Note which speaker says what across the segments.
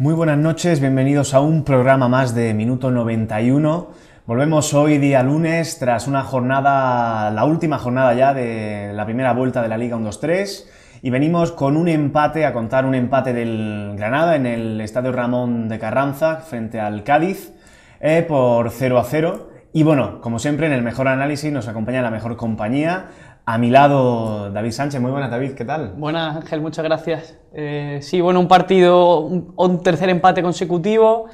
Speaker 1: Muy buenas noches, bienvenidos a un programa más de Minuto 91. Volvemos hoy día lunes tras una jornada, la última jornada ya de la primera vuelta de la Liga 1-2-3 y venimos con un empate, a contar un empate del Granada en el Estadio Ramón de Carranza frente al Cádiz por 0-0 y bueno, como siempre en el mejor análisis nos acompaña la mejor compañía. A mi lado, David Sánchez. Muy buenas, David, ¿qué tal?
Speaker 2: Buenas, Ángel, muchas gracias. Sí, bueno, un partido, un tercer empate consecutivo.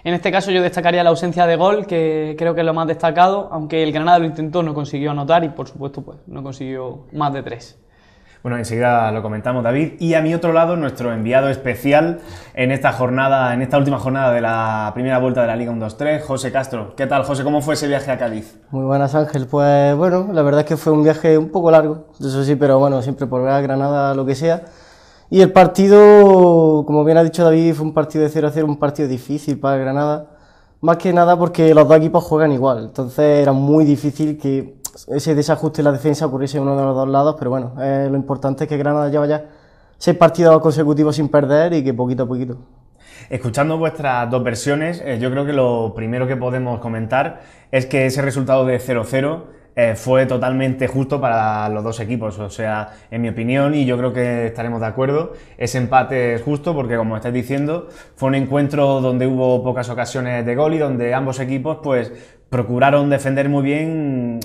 Speaker 2: En este caso yo destacaría la ausencia de gol, que creo que es lo más destacado, aunque el Granada lo intentó, no consiguió anotar y, por supuesto, pues no consiguió más de 3.
Speaker 1: Bueno, enseguida lo comentamos, David. Y a mi otro lado, nuestro enviado especial en esta jornada, en esta última jornada de la primera vuelta de la Liga 1-2-3, José Castro. ¿Qué tal, José? ¿Cómo fue ese viaje a Cádiz?
Speaker 3: Muy buenas, Ángel. Pues bueno, la verdad es que fue un viaje un poco largo, eso sí, pero bueno, siempre por ver a Granada lo que sea. Y el partido, como bien ha dicho David, fue un partido de 0-0, un partido difícil para Granada. Más que nada porque los dos equipos juegan igual, entonces era muy difícil que ese desajuste en la defensa ocurriese en uno de los dos lados, pero bueno, lo importante es que Granada lleva ya 6 partidos consecutivos sin perder y que poquito a poquito.
Speaker 1: Escuchando vuestras dos versiones, yo creo que lo primero que podemos comentar es que ese resultado de 0-0 fue totalmente justo para los dos equipos, o sea, en mi opinión, y yo creo que estaremos de acuerdo, ese empate es justo porque, como estáis diciendo, fue un encuentro donde hubo pocas ocasiones de gol y donde ambos equipos pues procuraron defender muy bien,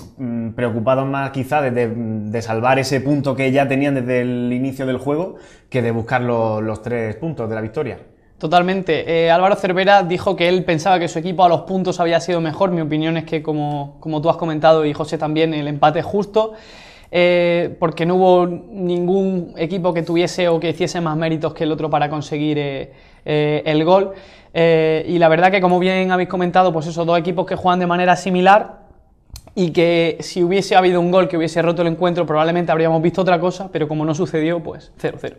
Speaker 1: preocupados más quizá de salvar ese punto que ya tenían desde el inicio del juego que de buscar los 3 puntos de la victoria.
Speaker 2: Totalmente. Álvaro Cervera dijo que él pensaba que su equipo a los puntos había sido mejor. Mi opinión es que, como tú has comentado y José también, el empate es justo, porque no hubo ningún equipo que tuviese o que hiciese más méritos que el otro para conseguir el gol. Y la verdad que, como bien habéis comentado, pues esos dos equipos que juegan de manera similar y que si hubiese habido un gol que hubiese roto el encuentro probablemente habríamos visto otra cosa, pero como no sucedió, pues 0-0.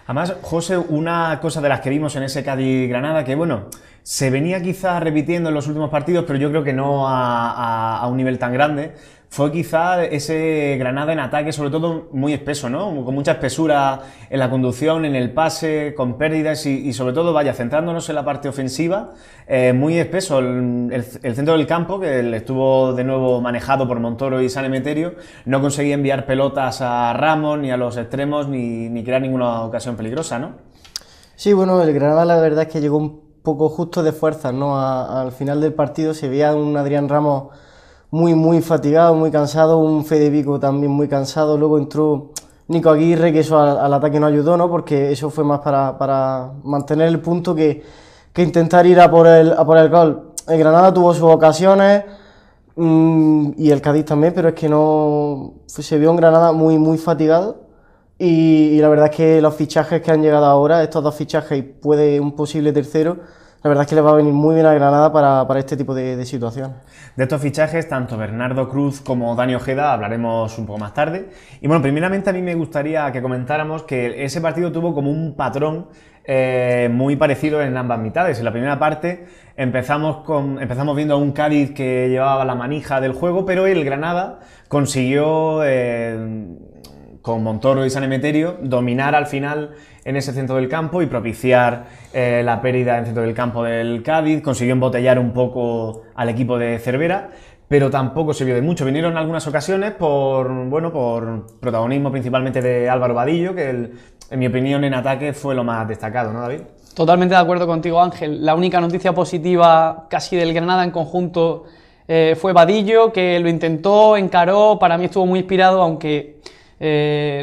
Speaker 1: Además, José, una cosa de las que vimos en ese Cádiz-Granada, que bueno, se venía quizás repitiendo en los últimos partidos, pero yo creo que no a un nivel tan grande, fue quizá ese Granada en ataque, sobre todo muy espeso, ¿no? Con mucha espesura en la conducción, en el pase, con pérdidas y sobre todo, vaya, centrándonos en la parte ofensiva, muy espeso. El centro del campo, que estuvo de nuevo manejado por Montoro y San Emeterio, no conseguía enviar pelotas a Ramos, ni a los extremos, ni crear ninguna ocasión peligrosa, ¿no?
Speaker 3: Sí, bueno, el Granada la verdad es que llegó un poco justo de fuerzas, ¿no? Al final del partido se veía un Adrián Ramos muy fatigado, muy cansado, un Fede Vico también muy cansado, luego entró Nico Aguirre, que eso al ataque no ayudó, ¿no? Porque eso fue más para mantener el punto que intentar ir a por el gol. El Granada tuvo sus ocasiones y el Cádiz también, pero es que no se vio un Granada muy fatigado y la verdad es que los fichajes que han llegado ahora, estos dos fichajes y puede un posible tercero, la verdad es que les va a venir muy bien a Granada para este tipo de situaciones.
Speaker 1: De estos fichajes, tanto Bernardo Cruz como Dani Ojeda hablaremos un poco más tarde. Y bueno, primeramente a mí me gustaría que comentáramos que ese partido tuvo como un patrón muy parecido en ambas mitades. En la primera parte empezamos viendo a un Cádiz que llevaba la manija del juego, pero el Granada consiguió con Montoro y San Emeterio dominar al final en ese centro del campo y propiciar la pérdida en el centro del campo del Cádiz. Consiguió embotellar un poco al equipo de Cervera, pero tampoco se vio de mucho. Vinieron algunas ocasiones por protagonismo principalmente de Álvaro Vadillo, que en mi opinión en ataque fue lo más destacado, ¿no, David?
Speaker 2: Totalmente de acuerdo contigo, Ángel. La única noticia positiva casi del Granada en conjunto fue Vadillo, que lo intentó, encaró, para mí estuvo muy inspirado, aunque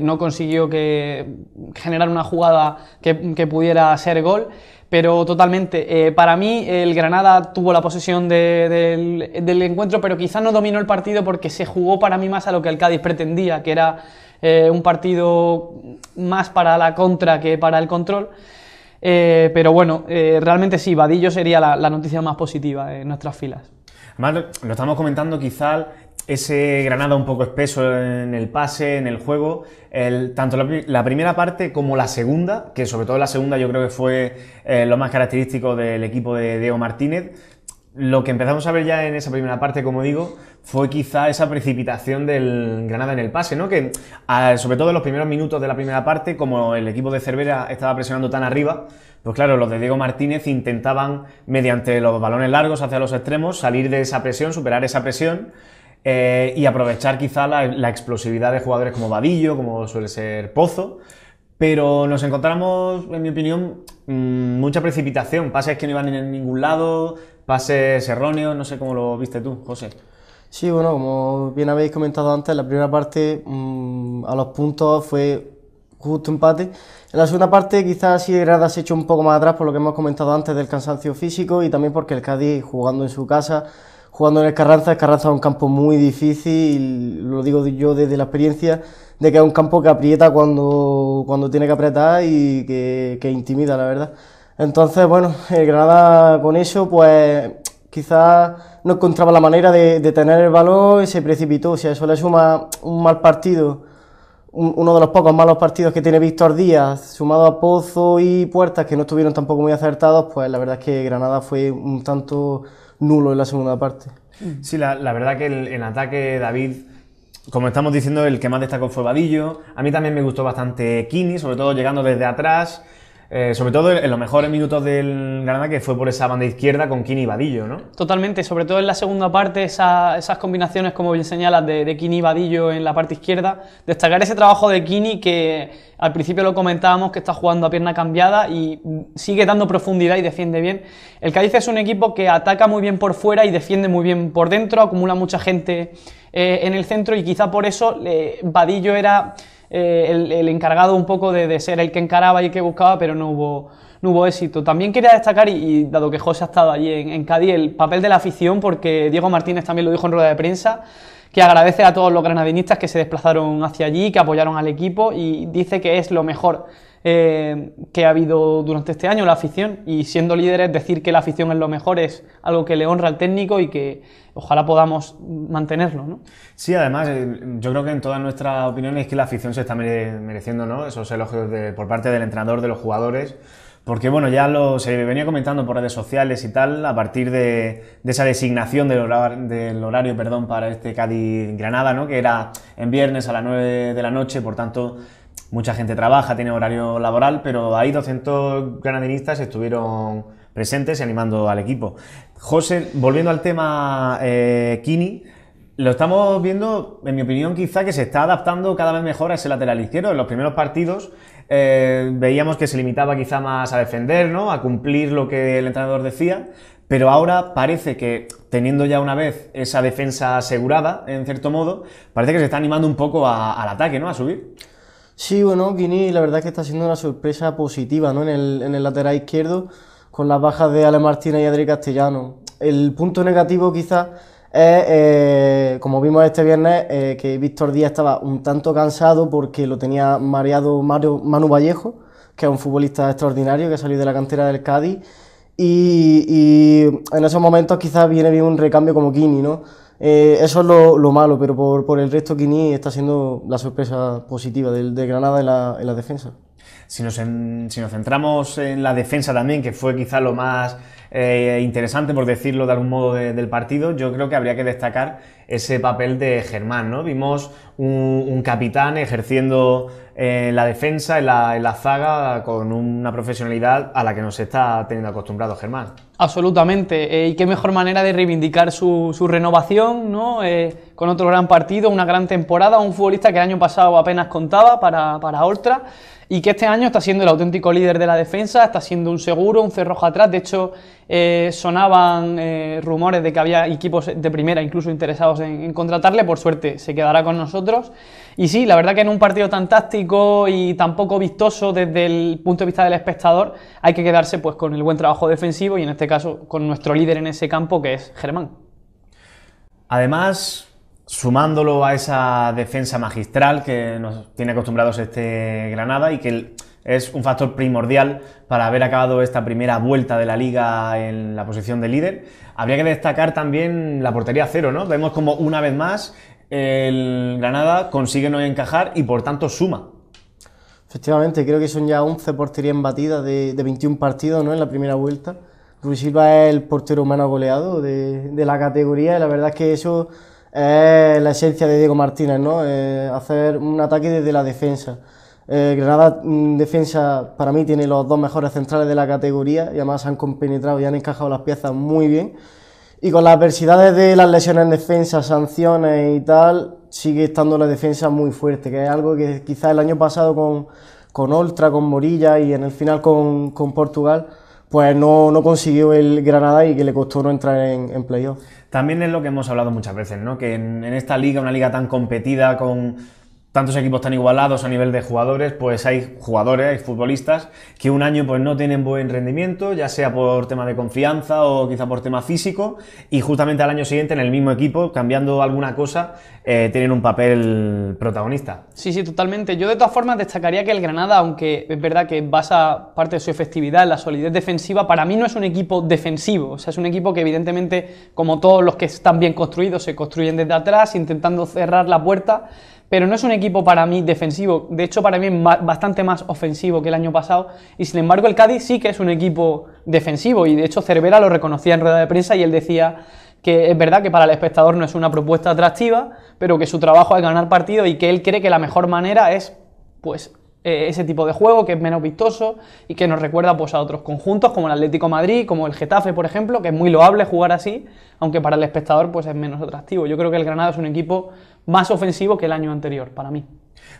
Speaker 2: no consiguió generar una jugada que pudiera ser gol, pero totalmente. Para mí el Granada tuvo la posesión del encuentro, pero quizás no dominó el partido porque se jugó para mí más a lo que el Cádiz pretendía, que era un partido más para la contra que para el control. Pero bueno, realmente sí, Vadillo sería la noticia más positiva en nuestras filas.
Speaker 1: Además, lo estamos comentando quizá ese Granada un poco espeso en el pase, en el juego, tanto la primera parte como la segunda, que sobre todo la segunda yo creo que fue lo más característico del equipo de Diego Martínez. lo que empezamos a ver ya en esa primera parte, como digo, fue quizá esa precipitación del Granada en el pase, ¿no? Que sobre todo en los primeros minutos de la primera parte, como el equipo de Cervera estaba presionando tan arriba, pues claro, los de Diego Martínez intentaban, mediante los balones largos hacia los extremos, salir de esa presión, superar esa presión y aprovechar quizá la explosividad de jugadores como Vadillo, como suele ser Pozo. Pero nos encontramos, en mi opinión, mucha precipitación, pases que no iban en ningún lado, pases erróneos, no sé cómo lo viste tú, José.
Speaker 3: Sí, bueno, como bien habéis comentado antes, la primera parte a los puntos fue justo empate. En la segunda parte quizás sí el Granada se echó un poco más atrás por lo que hemos comentado antes del cansancio físico y también porque el Cádiz jugando en su casa, jugando en el Carranza es un campo muy difícil, lo digo yo desde la experiencia, de que es un campo que aprieta cuando tiene que apretar y que intimida, la verdad. Entonces, bueno, el Granada con eso, pues quizás no encontraba la manera de tener el balón y se precipitó. Si a eso le suma un mal partido, uno de los pocos malos partidos que tiene Víctor Díaz, sumado a Pozo y Puertas, que no estuvieron tampoco muy acertados, pues la verdad es que Granada fue un tanto nulo en la segunda parte.
Speaker 1: Sí, la verdad que en ataque, David, como estamos diciendo, el que más destacó fue Vadillo. A mí también me gustó bastante Kini, sobre todo llegando desde atrás, sobre todo en los mejores minutos del Granada, que fue por esa banda izquierda con Kini y Vadillo, ¿no?
Speaker 2: Totalmente, sobre todo en la segunda parte, esas combinaciones, como bien señalas, de Kini y Vadillo en la parte izquierda. Destacar ese trabajo de Kini, que al principio lo comentábamos, que está jugando a pierna cambiada y sigue dando profundidad y defiende bien. El Cádiz es un equipo que ataca muy bien por fuera y defiende muy bien por dentro, acumula mucha gente en el centro y quizá por eso Vadillo era el encargado un poco de ser el que encaraba y el que buscaba, pero no hubo éxito. También quería destacar, y dado que José ha estado allí en Cádiz, el papel de la afición, porque Diego Martínez también lo dijo en rueda de prensa, que agradece a todos los granadinistas que se desplazaron hacia allí, que apoyaron al equipo y dice que es lo mejor que ha habido durante este año, la afición, y siendo líderes decir que la afición es lo mejor es algo que le honra al técnico y que ojalá podamos mantenerlo, ¿no?
Speaker 1: Sí, además, yo creo que en todas nuestras opiniones es que la afición se está mereciendo, ¿no?, esos elogios por parte del entrenador, de los jugadores, porque bueno, ya se venía comentando por redes sociales y tal, a partir de esa designación del horario, para este Cádiz-Granada, ¿no?, que era en viernes a las 9 de la noche, por tanto mucha gente trabaja, tiene horario laboral, pero ahí 200 granadinistas estuvieron presentes y animando al equipo. José, volviendo al tema Kini, lo estamos viendo, en mi opinión, quizá que se está adaptando cada vez mejor a ese lateral izquierdo. En los primeros partidos veíamos que se limitaba quizá más a defender, ¿no?, a cumplir lo que el entrenador decía, pero ahora parece que, teniendo ya una vez esa defensa asegurada, en cierto modo, parece que se está animando un poco al ataque, ¿no?, a subir.
Speaker 3: Sí, bueno, Kini la verdad es que está siendo una sorpresa positiva, ¿no?, en el lateral izquierdo, con las bajas de Ale Martínez y Adri Castellano. El punto negativo quizás es, como vimos este viernes, que Víctor Díaz estaba un tanto cansado porque lo tenía mareado Manu Vallejo, que es un futbolista extraordinario que ha salido de la cantera del Cádiz, y en esos momentos quizás viene bien un recambio como Kini, ¿no? Eso es lo malo, pero por el resto Kini está siendo la sorpresa positiva de Granada en la defensa.
Speaker 1: Si nos centramos en la defensa también, que fue quizá lo más interesante, por decirlo de algún modo, del partido, yo creo que habría que destacar ese papel de Germán, ¿no? Vimos un capitán ejerciendo la defensa, en la zaga, con una profesionalidad a la que nos está teniendo acostumbrado Germán.
Speaker 2: Absolutamente, y qué mejor manera de reivindicar su renovación, ¿no? Con otro gran partido, una gran temporada, un futbolista que el año pasado apenas contaba para Oltra y que este año está siendo el auténtico líder de la defensa, está siendo un seguro, un cerrojo atrás. De hecho, sonaban rumores de que había equipos de primera incluso interesados en contratarle. Por suerte se quedará con nosotros. Y sí, la verdad que en un partido tan táctico y tan poco vistoso desde el punto de vista del espectador, hay que quedarse pues con el buen trabajo defensivo y en este caso con nuestro líder en ese campo, que es Germán.
Speaker 1: Además, sumándolo a esa defensa magistral que nos tiene acostumbrados este Granada y que es un factor primordial para haber acabado esta primera vuelta de la Liga en la posición de líder, habría que destacar también la portería cero, ¿no? Vemos como una vez más el Granada consigue no encajar y por tanto suma.
Speaker 3: Efectivamente, creo que son ya 11 porterías embatidas de 21 partidos, ¿no?, en la primera vuelta. Rui Silva es el portero menos goleado de la categoría y la verdad es que eso es la esencia de Diego Martínez, ¿no? Hacer un ataque desde la defensa. Granada defensa para mí tiene los dos mejores centrales de la categoría y además han compenetrado y han encajado las piezas muy bien. Y con las adversidades de las lesiones en defensa, sanciones y tal, sigue estando la defensa muy fuerte, que es algo que quizás el año pasado con Oltra, con Morilla y en el final con Portugal, pues no consiguió el Granada y que le costó no entrar en playoff.
Speaker 1: También es lo que hemos hablado muchas veces, ¿no? Que en esta liga, una liga tan competida, con tantos equipos tan igualados a nivel de jugadores, pues hay jugadores, hay futbolistas que un año pues no tienen buen rendimiento, ya sea por tema de confianza o quizá por tema físico, y justamente al año siguiente en el mismo equipo, cambiando alguna cosa, tienen un papel protagonista.
Speaker 2: Sí, sí, totalmente. Yo de todas formas destacaría que el Granada, aunque es verdad que basa parte de su efectividad en la solidez defensiva, para mí no es un equipo defensivo, o sea, es un equipo que evidentemente, como todos los que están bien construidos, se construyen desde atrás, intentando cerrar la puerta, pero no es un equipo para mí defensivo, de hecho para mí es bastante más ofensivo que el año pasado, y sin embargo el Cádiz sí que es un equipo defensivo, y de hecho Cervera lo reconocía en rueda de prensa y él decía que es verdad que para el espectador no es una propuesta atractiva, pero que su trabajo es ganar partidos y que él cree que la mejor manera es pues ese tipo de juego que es menos vistoso y que nos recuerda pues a otros conjuntos como el Atlético de Madrid, como el Getafe por ejemplo, que es muy loable jugar así, aunque para el espectador pues es menos atractivo. Yo creo que el Granada es un equipo más ofensivo que el año anterior, para mí.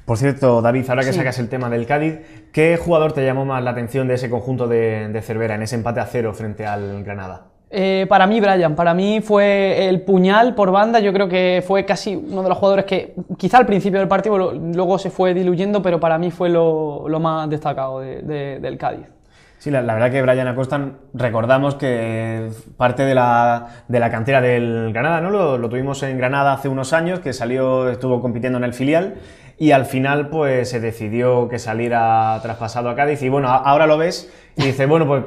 Speaker 1: Por cierto, David, ahora que sacas el tema del Cádiz, ¿qué jugador te llamó más la atención de ese conjunto de Cervera, en ese empate a 0 frente al Granada?
Speaker 2: Para mí, Brian, para mí fue el puñal por banda. Yo creo que fue casi uno de los jugadores que quizá al principio del partido luego se fue diluyendo, pero para mí fue lo más destacado del Cádiz.
Speaker 1: Sí, la verdad que Brian Acosta, recordamos que parte de la cantera del Granada, ¿no? Lo tuvimos en Granada hace unos años, que estuvo compitiendo en el filial y al final pues se decidió que saliera traspasado a Cádiz y bueno, ahora lo ves y dices, bueno, pues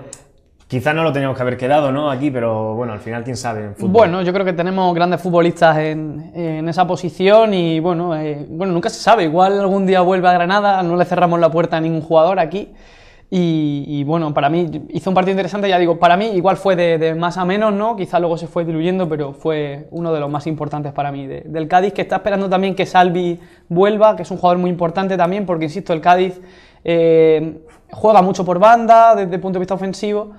Speaker 1: quizás no lo teníamos que haber quedado, ¿no? Aquí, pero bueno, al final quién sabe en fútbol.
Speaker 2: Bueno, yo creo que tenemos grandes futbolistas en esa posición y bueno, nunca se sabe, igual algún día vuelve a Granada, no le cerramos la puerta a ningún jugador aquí. Y bueno, para mí hizo un partido interesante, ya digo, para mí igual fue de más a menos, ¿no? Quizá luego se fue diluyendo, pero fue uno de los más importantes para mí. Del Cádiz, que está esperando también que Salvi vuelva, que es un jugador muy importante también, porque insisto, el Cádiz juega mucho por banda desde el punto de vista ofensivo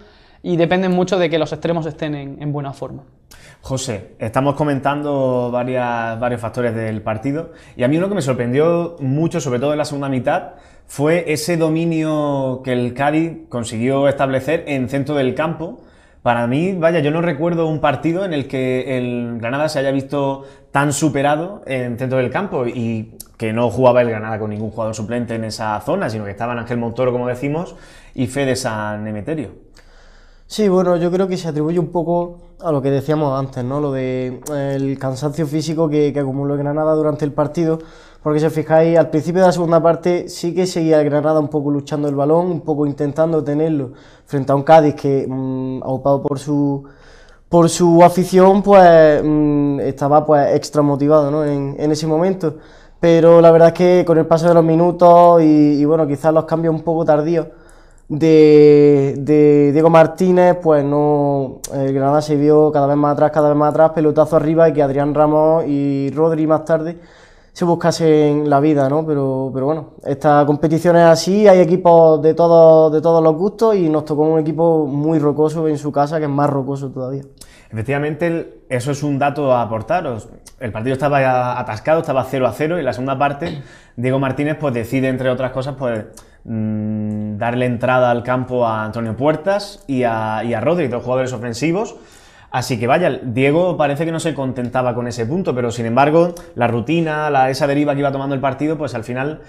Speaker 2: y depende mucho de que los extremos estén en buena forma.
Speaker 1: José, estamos comentando varios factores del partido y a mí uno que me sorprendió mucho, sobre todo en la segunda mitad, fue ese dominio que el Cádiz consiguió establecer en centro del campo. Para mí, vaya, yo no recuerdo un partido en el que el Granada se haya visto tan superado en centro del campo y que no jugaba el Granada con ningún jugador suplente en esa zona, sino que estaban Ángel Montoro, como decimos, y Fede San Emeterio.
Speaker 3: Sí, bueno, yo creo que se atribuye un poco a lo que decíamos antes, ¿no? Lo de el cansancio físico que acumuló el Granada durante el partido, porque si os fijáis, al principio de la segunda parte sí que seguía el Granada un poco luchando el balón, un poco intentando tenerlo frente a un Cádiz que, aupado por su afición, pues estaba pues extra motivado, ¿no? en ese momento. Pero la verdad es que con el paso de los minutos y bueno, quizás los cambios un poco tardíos de Diego Martínez, pues no, el Granada se vio cada vez más atrás, pelotazo arriba y que Adrián Ramos y Rodri más tarde se buscasen la vida, ¿no? Pero bueno, esta competición es así, hay equipos de todos los gustos y nos tocó un equipo muy rocoso en su casa, que es más rocoso todavía.
Speaker 1: Efectivamente, eso es un dato a aportar. El partido estaba atascado, estaba 0-0 y en la segunda parte Diego Martínez pues decide, entre otras cosas, pues darle entrada al campo a Antonio Puertas y a Rodri, dos jugadores ofensivos. Así que vaya, Diego parece que no se contentaba con ese punto, pero sin embargo la rutina, esa deriva que iba tomando el partido, pues al final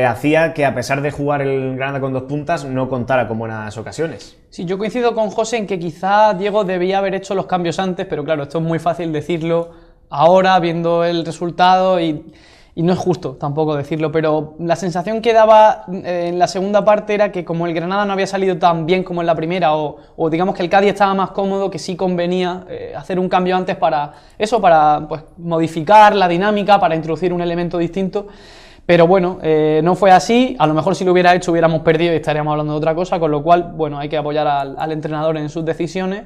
Speaker 1: hacía que a pesar de jugar el Granada con dos puntas, no contara con buenas ocasiones.
Speaker 2: Sí, yo coincido con José en que quizá Diego debía haber hecho los cambios antes, pero claro, esto es muy fácil decirlo ahora, viendo el resultado y no es justo tampoco decirlo, pero la sensación que daba en la segunda parte era que como el Granada no había salido tan bien como en la primera, o digamos que el Cádiz estaba más cómodo, que sí convenía hacer un cambio antes para eso, para pues, modificar la dinámica, para introducir un elemento distinto. Pero bueno, no fue así, a lo mejor si lo hubiera hecho hubiéramos perdido y estaríamos hablando de otra cosa, con lo cual, bueno, hay que apoyar al entrenador en sus decisiones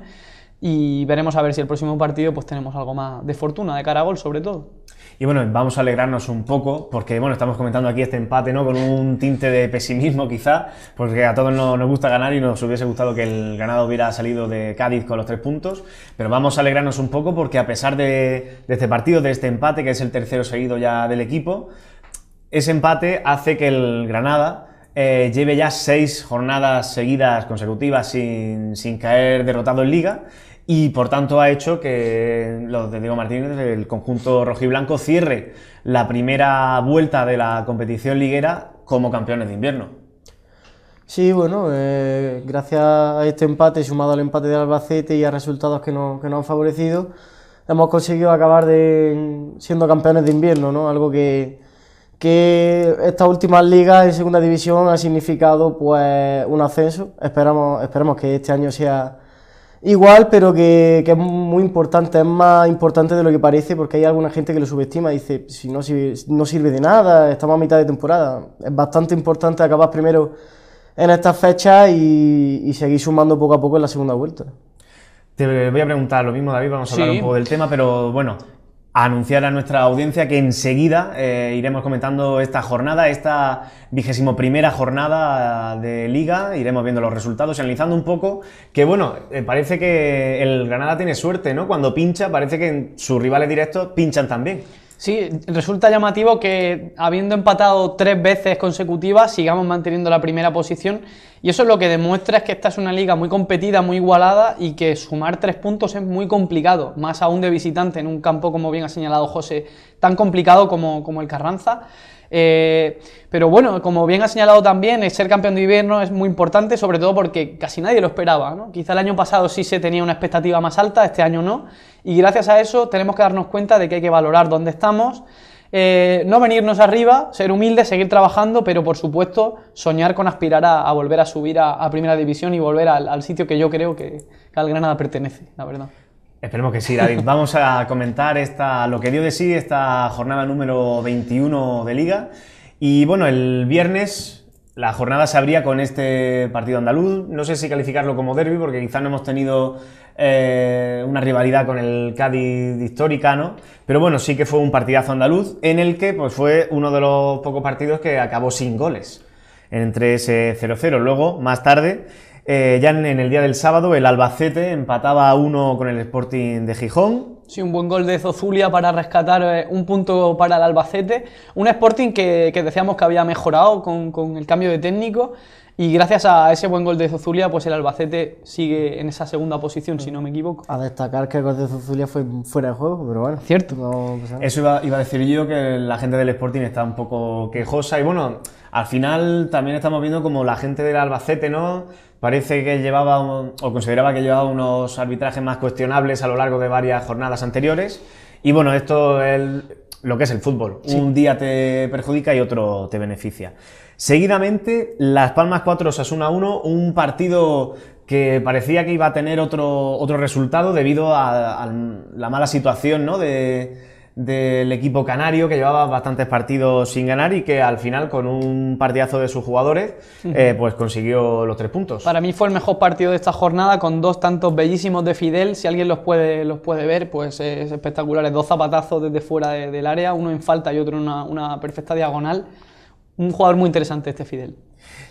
Speaker 2: y veremos a ver si el próximo partido pues tenemos algo más de fortuna, de cara a gol sobre todo.
Speaker 1: Y bueno, vamos a alegrarnos un poco, porque bueno, estamos comentando aquí este empate, ¿no? Con un tinte de pesimismo quizá, porque a todos nos gusta ganar y nos hubiese gustado que el Granada hubiera salido de Cádiz con los 3 puntos, pero vamos a alegrarnos un poco porque a pesar de este partido, de este empate, que es el tercero seguido ya del equipo, ese empate hace que el Granada lleve ya 6 jornadas seguidas consecutivas sin caer derrotado en Liga. Y por tanto ha hecho que los de Diego Martínez, el conjunto rojiblanco, cierre la primera vuelta de la competición liguera como campeones de invierno.
Speaker 3: Sí, bueno, gracias a este empate, sumado al empate del Albacete y a resultados que nos han favorecido, hemos conseguido acabar siendo campeones de invierno, ¿no? Algo que estas últimas ligas en segunda división ha significado pues un ascenso. Esperamos que este año sea igual, pero que es muy importante, es más importante de lo que parece, porque hay alguna gente que lo subestima y dice, si no sirve de nada, estamos a mitad de temporada. Es bastante importante acabar primero en estas fechas y seguir sumando poco a poco en la segunda vuelta.
Speaker 1: Te voy a preguntar lo mismo, David, vamos a hablar un poco del tema, pero bueno, a anunciar a nuestra audiencia que enseguida iremos comentando esta jornada, esta 21ª jornada de Liga, iremos viendo los resultados y analizando un poco que, bueno, parece que el Granada tiene suerte, ¿no? Cuando pincha, parece que sus rivales directos pinchan también.
Speaker 2: Sí, resulta llamativo que habiendo empatado 3 veces consecutivas sigamos manteniendo la primera posición y eso lo que demuestra es que esta es una liga muy competida, muy igualada y que sumar 3 puntos es muy complicado, más aún de visitante en un campo, como bien ha señalado José, tan complicado como el Carranza. Pero bueno, como bien ha señalado también, ser campeón de invierno es muy importante, sobre todo porque casi nadie lo esperaba, ¿no? Quizá el año pasado sí se tenía una expectativa más alta, este año no, y gracias a eso tenemos que darnos cuenta de que hay que valorar dónde estamos, no venirnos arriba, ser humildes, seguir trabajando, pero por supuesto soñar con aspirar a volver a subir a Primera División y volver al sitio que yo creo que al Granada pertenece, la verdad.
Speaker 1: Esperemos que sí, David. Vamos a comentar lo que dio de sí esta jornada número 21 de Liga. Y bueno, el viernes la jornada se abría con este partido andaluz. No sé si calificarlo como derbi, porque quizás no hemos tenido una rivalidad con el Cádiz histórica, ¿no? Pero bueno, sí que fue un partidazo andaluz en el que pues, fue uno de los pocos partidos que acabó sin goles entre ese 0-0. Luego, más tarde, ya en el día del sábado, el Albacete empataba a 1 con el Sporting de Gijón.
Speaker 2: Sí, un buen gol de Zozulia para rescatar un punto para el Albacete. Un Sporting que decíamos que había mejorado con el cambio de técnico y gracias a ese buen gol de Zozulia, pues el Albacete sigue en esa segunda posición, si no me equivoco.
Speaker 3: A destacar que el gol de Zozulia fue fuera de juego, pero bueno.
Speaker 2: Cierto.
Speaker 3: No,
Speaker 1: eso iba a decir yo, que la gente del Sporting está un poco quejosa y bueno, al final también estamos viendo como la gente del Albacete, ¿no? Parece que llevaba o consideraba que llevaba unos arbitrajes más cuestionables a lo largo de varias jornadas anteriores. Y bueno, esto es lo que es el fútbol. Sí. Un día te perjudica y otro te beneficia. Seguidamente, Las Palmas 4, Osasuna 1, un partido que parecía que iba a tener otro resultado debido a la mala situación, ¿no? del equipo canario, que llevaba bastantes partidos sin ganar y que al final, con un partidazo de sus jugadores, pues consiguió los 3 puntos.
Speaker 2: Para mí fue el mejor partido de esta jornada, con 2 tantos bellísimos de Fidel. Si alguien los puede ver, pues es espectaculares. 2 zapatazos desde fuera del área, uno en falta y otro en una perfecta diagonal. Un jugador muy interesante este Fidel.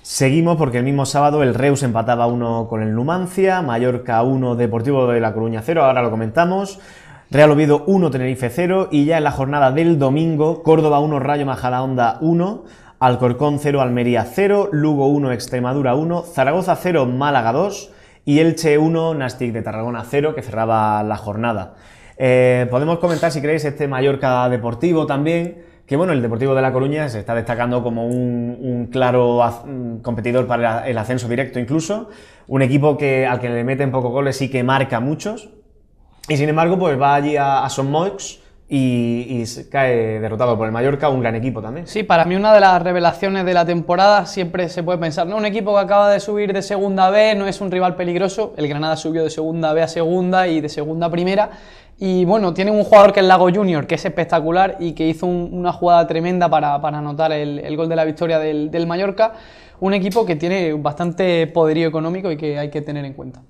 Speaker 1: Seguimos porque el mismo sábado el Reus empataba 1 con el Numancia, Mallorca 1, Deportivo de La Coruña 0, ahora lo comentamos. Real Oviedo 1, Tenerife 0 y ya en la jornada del domingo, Córdoba 1, Rayo Majadahonda 1, Alcorcón 0, Almería 0, Lugo 1, Extremadura 1, Zaragoza 0, Málaga 2 y Elche 1, Nastic de Tarragona 0, que cerraba la jornada. Podemos comentar, si queréis, este Mallorca Deportivo también, que bueno, el Deportivo de La Coruña se está destacando como un claro competidor para el ascenso directo incluso, un equipo al que le meten pocos goles y que marca muchos. Y sin embargo, pues va allí a Son Moix, y cae derrotado por el Mallorca, un gran equipo también.
Speaker 2: Sí, para mí una de las revelaciones de la temporada siempre se puede pensar, ¿no? Un equipo que acaba de subir de segunda B, no es un rival peligroso, el Granada subió de segunda B a segunda y de segunda a primera, y bueno, tiene un jugador que es Lago Junior, que es espectacular y que hizo una jugada tremenda para anotar el gol de la victoria del Mallorca, un equipo que tiene bastante poderío económico y que hay que tener en cuenta.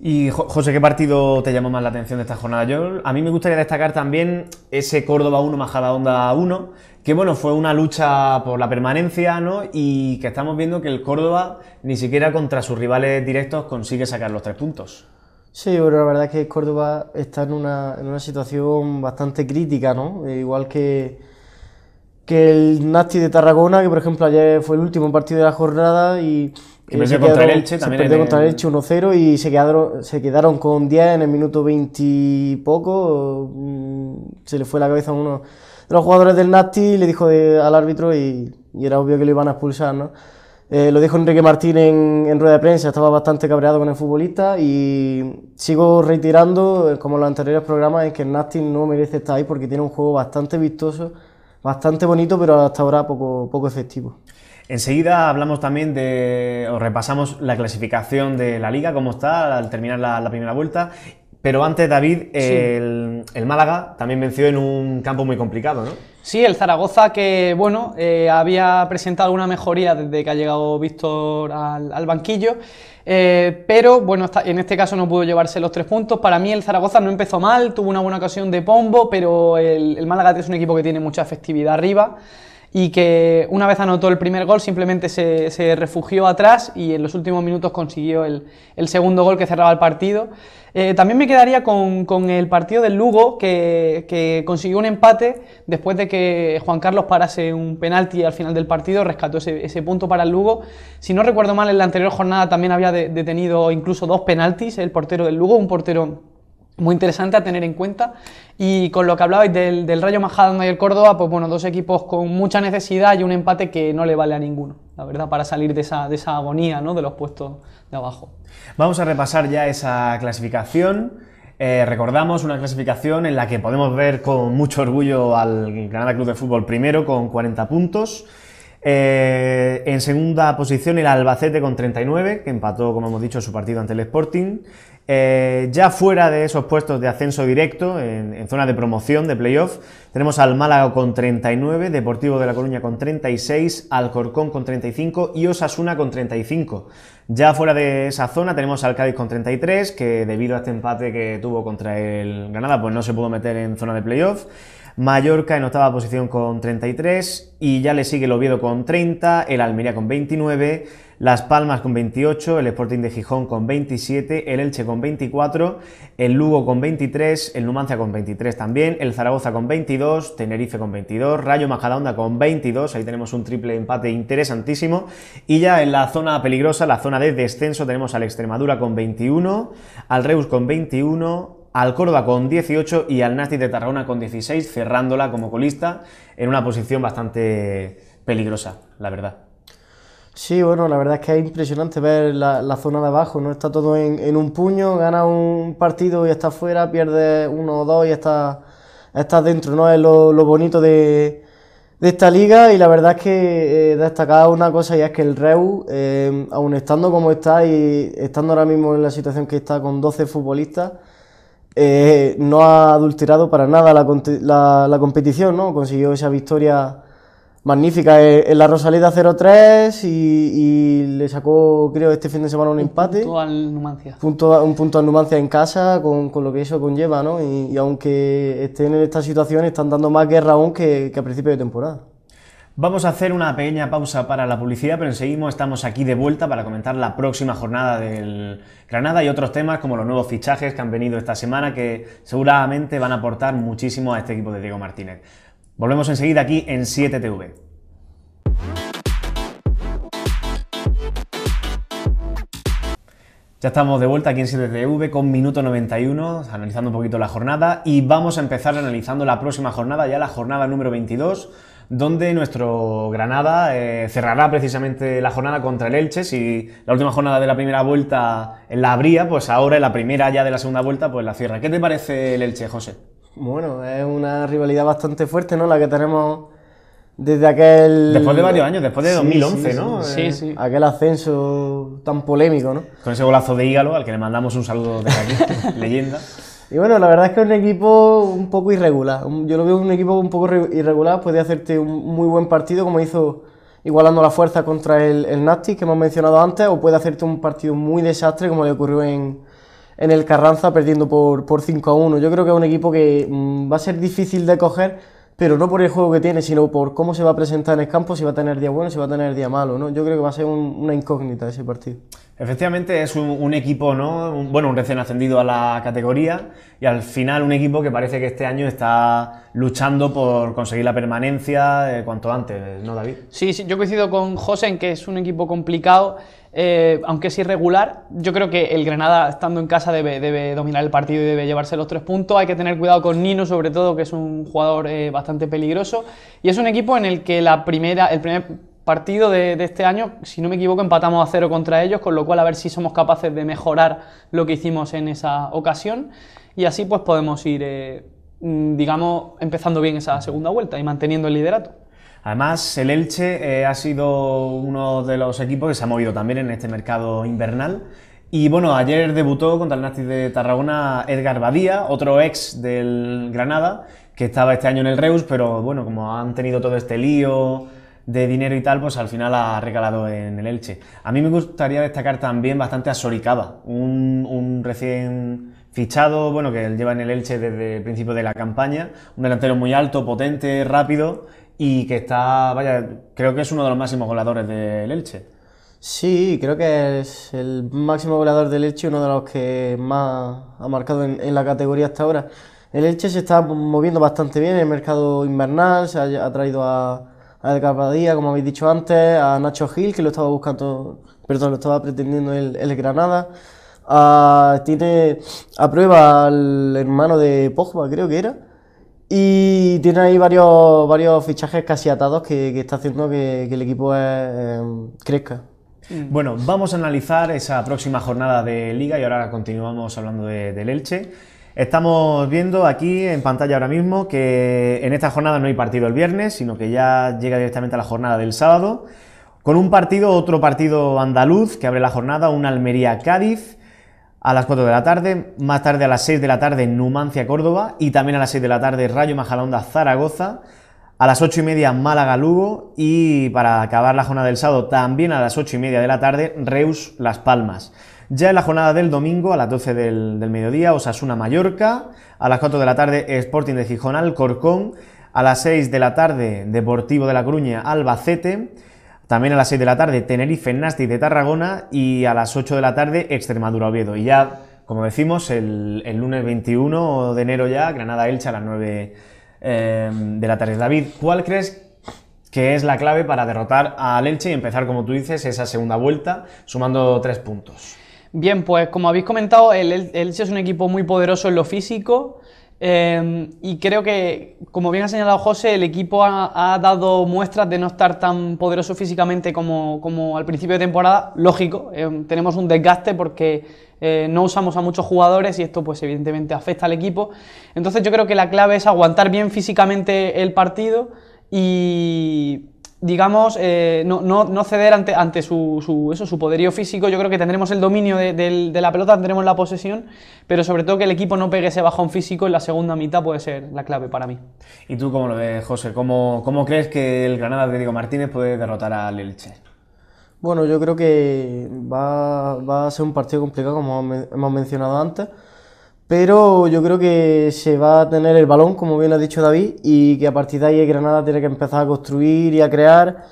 Speaker 1: Y José, ¿qué partido te llamó más la atención de esta jornada? A mí me gustaría destacar también ese Córdoba 1, Majadahonda 1, que bueno, fue una lucha por la permanencia, ¿no? Y que estamos viendo que el Córdoba ni siquiera contra sus rivales directos consigue sacar los 3 puntos.
Speaker 3: Sí, pero la verdad es que Córdoba está en una situación bastante crítica, ¿no? Igual que el Nasti de Tarragona, que por ejemplo ayer fue el último partido de la jornada y
Speaker 1: perdió contra el Elche también.
Speaker 3: Se perdió contra el Elche 1-0 y se quedaron con 10 en el minuto 20 y poco. Se le fue la cabeza a uno de los jugadores del Nasti y le dijo al árbitro y era obvio que lo iban a expulsar, ¿no? Lo dijo Enrique Martín en rueda de prensa, estaba bastante cabreado con el futbolista y sigo reiterando, como en los anteriores programas, es que el Nasti no merece estar ahí porque tiene un juego bastante vistoso, bastante bonito, pero hasta ahora poco efectivo.
Speaker 1: Enseguida hablamos también o repasamos la clasificación de la Liga, cómo está al terminar la primera vuelta. Pero antes, David, el Málaga también venció en un campo muy complicado, ¿no?
Speaker 2: Sí, el Zaragoza que, bueno, había presentado alguna mejoría desde que ha llegado Víctor al banquillo, pero, bueno, en este caso no pudo llevarse los 3 puntos. Para mí el Zaragoza no empezó mal, tuvo una buena ocasión de Pombo, pero el Málaga es un equipo que tiene mucha efectividad arriba y que una vez anotó el primer gol simplemente se refugió atrás y en los últimos minutos consiguió el segundo gol que cerraba el partido. También me quedaría con el partido del Lugo que consiguió un empate después de que Juan Carlos parase un penalti al final del partido, rescató ese punto para el Lugo. Si no recuerdo mal, en la anterior jornada también había detenido incluso 2 penaltis el portero del Lugo, un portero muy interesante a tener en cuenta. Y con lo que hablabais del Rayo Majadahonda y el Córdoba, pues bueno, 2 equipos con mucha necesidad y un empate que no le vale a ninguno, la verdad, para salir de esa agonía, ¿no?, de los puestos de abajo.
Speaker 1: Vamos a repasar ya esa clasificación. Recordamos una clasificación en la que podemos ver con mucho orgullo al Granada Club de Fútbol primero con 40 puntos. En segunda posición el Albacete con 39, que empató, como hemos dicho, su partido ante el Sporting. Ya fuera de esos puestos de ascenso directo, en zona de promoción, de playoff, tenemos al Málaga con 39, Deportivo de La Coruña con 36, Alcorcón con 35 y Osasuna con 35. Ya fuera de esa zona tenemos al Cádiz con 33, que debido a este empate que tuvo contra el Granada, pues no se pudo meter en zona de playoff. Mallorca en octava posición con 33 y ya le sigue el Oviedo con 30, el Almería con 29, Las Palmas con 28, el Sporting de Gijón con 27, el Elche con 24, el Lugo con 23, el Numancia con 23 también, el Zaragoza con 22, Tenerife con 22, Rayo Majadahonda con 22, ahí tenemos un triple empate interesantísimo, y ya en la zona peligrosa, la zona de descenso, tenemos al Extremadura con 21, al Reus con 21, al Córdoba con 18 y al Nasti de Tarragona con 16, cerrándola como colista en una posición bastante peligrosa, la verdad.
Speaker 3: Sí, bueno, la verdad es que es impresionante ver la zona de abajo, ¿no? Está todo en un puño, gana un partido y está fuera, pierde 1 o 2 y está dentro, ¿no? Es lo bonito de esta liga y la verdad es que destacar una cosa y es que el Reus, aun estando como está y estando ahora mismo en la situación que está con 12 futbolistas, no ha adulterado para nada la competición, ¿no? Consiguió esa victoria magnífica en la Rosaleda 0-3 y le sacó, creo, este fin de semana un empate.
Speaker 2: Punto al Numancia.
Speaker 3: Un punto al Numancia en casa con lo que eso conlleva, ¿no? Y aunque estén en esta situación, están dando más guerra aún que a principio de temporada.
Speaker 1: Vamos a hacer una pequeña pausa para la publicidad, pero enseguida estamos aquí de vuelta para comentar la próxima jornada del Granada y otros temas como los nuevos fichajes que han venido esta semana que seguramente van a aportar muchísimo a este equipo de Diego Martínez. Volvemos enseguida aquí en 7TV. Ya estamos de vuelta aquí en 7TV con minuto 91, analizando un poquito la jornada y vamos a empezar analizando la próxima jornada, ya la jornada número 22, donde nuestro Granada cerrará precisamente la jornada contra el Elche. Si la última jornada de la primera vuelta la abría, pues ahora en la primera ya de la segunda vuelta pues la cierra. ¿Qué te parece el Elche, José?
Speaker 3: Bueno, es una rivalidad bastante fuerte, ¿no? La que tenemos desde aquel...
Speaker 1: Después de varios años, después de 2011,
Speaker 3: sí,
Speaker 1: ¿no?
Speaker 2: Sí, sí.
Speaker 3: Aquel ascenso tan polémico, ¿no?
Speaker 1: Con ese golazo de Ígalo, al que le mandamos un saludo desde aquí, leyenda.
Speaker 3: Y bueno, la verdad es que es un equipo un poco irregular. Yo lo veo un equipo un poco irregular, puede hacerte un muy buen partido como hizo igualando la fuerza contra el Nástic que hemos mencionado antes, o puede hacerte un partido muy desastre como le ocurrió en el Carranza perdiendo por 5-1. Yo creo que es un equipo que va a ser difícil de coger, pero no por el juego que tiene, sino por cómo se va a presentar en el campo, si va a tener día bueno, si va a tener día malo, ¿no? Yo creo que va a ser una incógnita ese partido.
Speaker 1: Efectivamente es un equipo, ¿no? Un recién ascendido a la categoría y al final un equipo que parece que este año está luchando por conseguir la permanencia cuanto antes, ¿no, David?
Speaker 2: Sí, sí, yo coincido con José en que es un equipo complicado, aunque es irregular. Yo creo que el Granada, estando en casa, debe dominar el partido y debe llevarse los 3 puntos. Hay que tener cuidado con Nino, sobre todo, que es un jugador bastante peligroso. Y es un equipo en el que el primer partido de este año, si no me equivoco, empatamos a 0 contra ellos, con lo cual a ver si somos capaces de mejorar lo que hicimos en esa ocasión. Y así pues podemos ir, digamos, empezando bien esa segunda vuelta y manteniendo el liderato.
Speaker 1: Además, el Elche ha sido uno de los equipos que se ha movido también en este mercado invernal. Y bueno, ayer debutó contra el Nástic de Tarragona Edgar Badía, otro ex del Granada, que estaba este año en el Reus, pero bueno, como han tenido todo este lío de dinero y tal, pues al final ha recalado en el Elche. A mí me gustaría destacar también bastante a Soricaba, un recién fichado, bueno, que él lleva en el Elche desde el principio de la campaña, un delantero muy alto, potente, rápido y que está, vaya, creo que es uno de los máximos goleadores del Elche.
Speaker 3: Sí, creo que es el máximo goleador del Elche, uno de los que más ha marcado en la categoría hasta ahora. El Elche se está moviendo bastante bien en el mercado invernal, ha traído a Edgar Badía, como habéis dicho antes, a Nacho Gil, que lo estaba buscando, perdón, lo estaba pretendiendo el Granada. Tiene a prueba al hermano de Pogba, creo que era. Y tiene ahí varios fichajes casi atados que está haciendo que el equipo crezca.
Speaker 1: Bueno, vamos a analizar esa próxima jornada de Liga y ahora continuamos hablando del Elche. Estamos viendo aquí en pantalla ahora mismo que en esta jornada no hay partido el viernes, sino que ya llega directamente a la jornada del sábado, con otro partido andaluz que abre la jornada, un Almería-Cádiz a las 4 de la tarde, más tarde a las 6 de la tarde Numancia-Córdoba y también a las 6 de la tarde Rayo Majadahonda-Zaragoza, a las 8:30 Málaga-Lugo y para acabar la jornada del sábado también a las 8:30 de la tarde Reus-Las Palmas. Ya en la jornada del domingo a las 12 del mediodía Osasuna-Mallorca, a las 4 de la tarde Sporting de Gijón-Alcorcón, a las 6 de la tarde Deportivo de La Coruña-Albacete, también a las 6 de la tarde Tenerife-Nástic de Tarragona y a las 8 de la tarde Extremadura-Oviedo. Y ya, como decimos, el lunes 21 de enero ya Granada-Elche a las 9 de la tarde. David, ¿cuál crees que es la clave para derrotar al Elche y empezar, como tú dices, esa segunda vuelta sumando 3 puntos?
Speaker 2: Bien, pues como habéis comentado, el Elche es un equipo muy poderoso en lo físico y creo que, como bien ha señalado José, el equipo ha dado muestras de no estar tan poderoso físicamente como al principio de temporada. Lógico, tenemos un desgaste porque no usamos a muchos jugadores y esto pues evidentemente afecta al equipo. Entonces yo creo que la clave es aguantar bien físicamente el partido y, digamos, no ceder ante su poderío físico. Yo creo que tendremos el dominio de la pelota, tendremos la posesión, pero sobre todo que el equipo no pegue ese bajón físico en la segunda mitad puede ser la clave para mí.
Speaker 1: ¿Y tú cómo lo ves, José? ¿Cómo crees que el Granada de Diego Martínez puede derrotar al Elche?
Speaker 3: Bueno, yo creo que va a ser un partido complicado, como hemos mencionado antes, pero yo creo que se va a tener el balón, como bien ha dicho David, y que a partir de ahí el Granada tiene que empezar a construir y a crear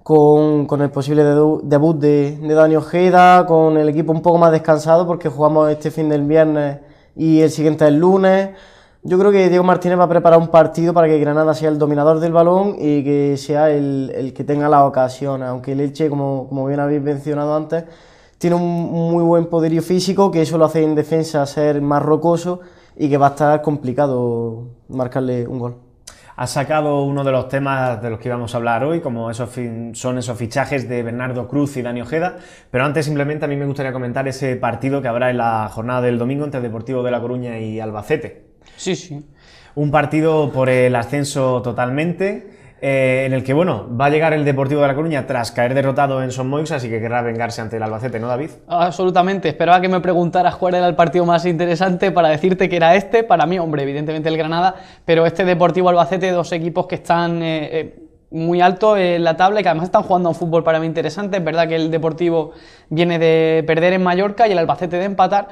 Speaker 3: con el posible debut de Dani Ojeda, con el equipo un poco más descansado porque jugamos este fin del viernes y el siguiente el lunes. Yo creo que Diego Martínez va a preparar un partido para que Granada sea el dominador del balón y que sea el que tenga las ocasiones, aunque el Elche, como bien habéis mencionado antes, tiene un muy buen poderío físico, que eso lo hace en defensa ser más rocoso y que va a estar complicado marcarle un gol.
Speaker 1: Has sacado uno de los temas de los que íbamos a hablar hoy, como son esos fichajes de Bernardo Cruz y Dani Ojeda, pero antes simplemente a mí me gustaría comentar ese partido que habrá en la jornada del domingo entre Deportivo de La Coruña y Albacete.
Speaker 2: Sí, sí.
Speaker 1: Un partido por el ascenso totalmente, en el que, bueno, va a llegar el Deportivo de La Coruña tras caer derrotado en Son Moix, así que querrá vengarse ante el Albacete, ¿no, David?
Speaker 2: Absolutamente, esperaba que me preguntaras cuál era el partido más interesante para decirte que era este. Para mí, hombre, evidentemente el Granada, pero este Deportivo Albacete, dos equipos que están muy alto en la tabla y que además están jugando a un fútbol para mí interesante. Es verdad que el Deportivo viene de perder en Mallorca y el Albacete de empatar,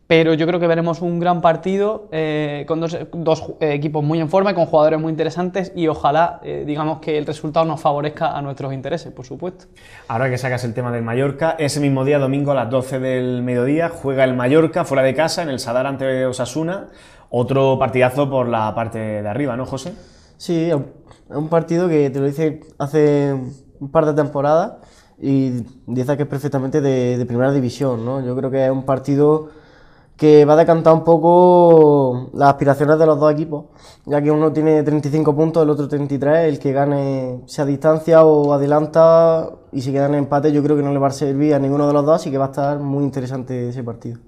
Speaker 2: pero yo creo que veremos un gran partido con dos equipos muy en forma y con jugadores muy interesantes, y ojalá, digamos, que el resultado nos favorezca a nuestros intereses, por supuesto.
Speaker 1: Ahora que sacas el tema del Mallorca, ese mismo día, domingo a las 12 del mediodía, juega el Mallorca fuera de casa en el Sadar ante Osasuna. Otro partidazo por la parte de arriba, ¿no, José?
Speaker 3: Sí, es un partido que te lo hice hace un par de temporadas y dice que es perfectamente de primera división, ¿no? Yo creo que es un partido que va a decantar un poco las aspiraciones de los dos equipos, ya que uno tiene 35 puntos, el otro 33, el que gane se distancia o adelanta, y si queda en empate yo creo que no le va a servir a ninguno de los dos, así que va a estar muy interesante ese partido.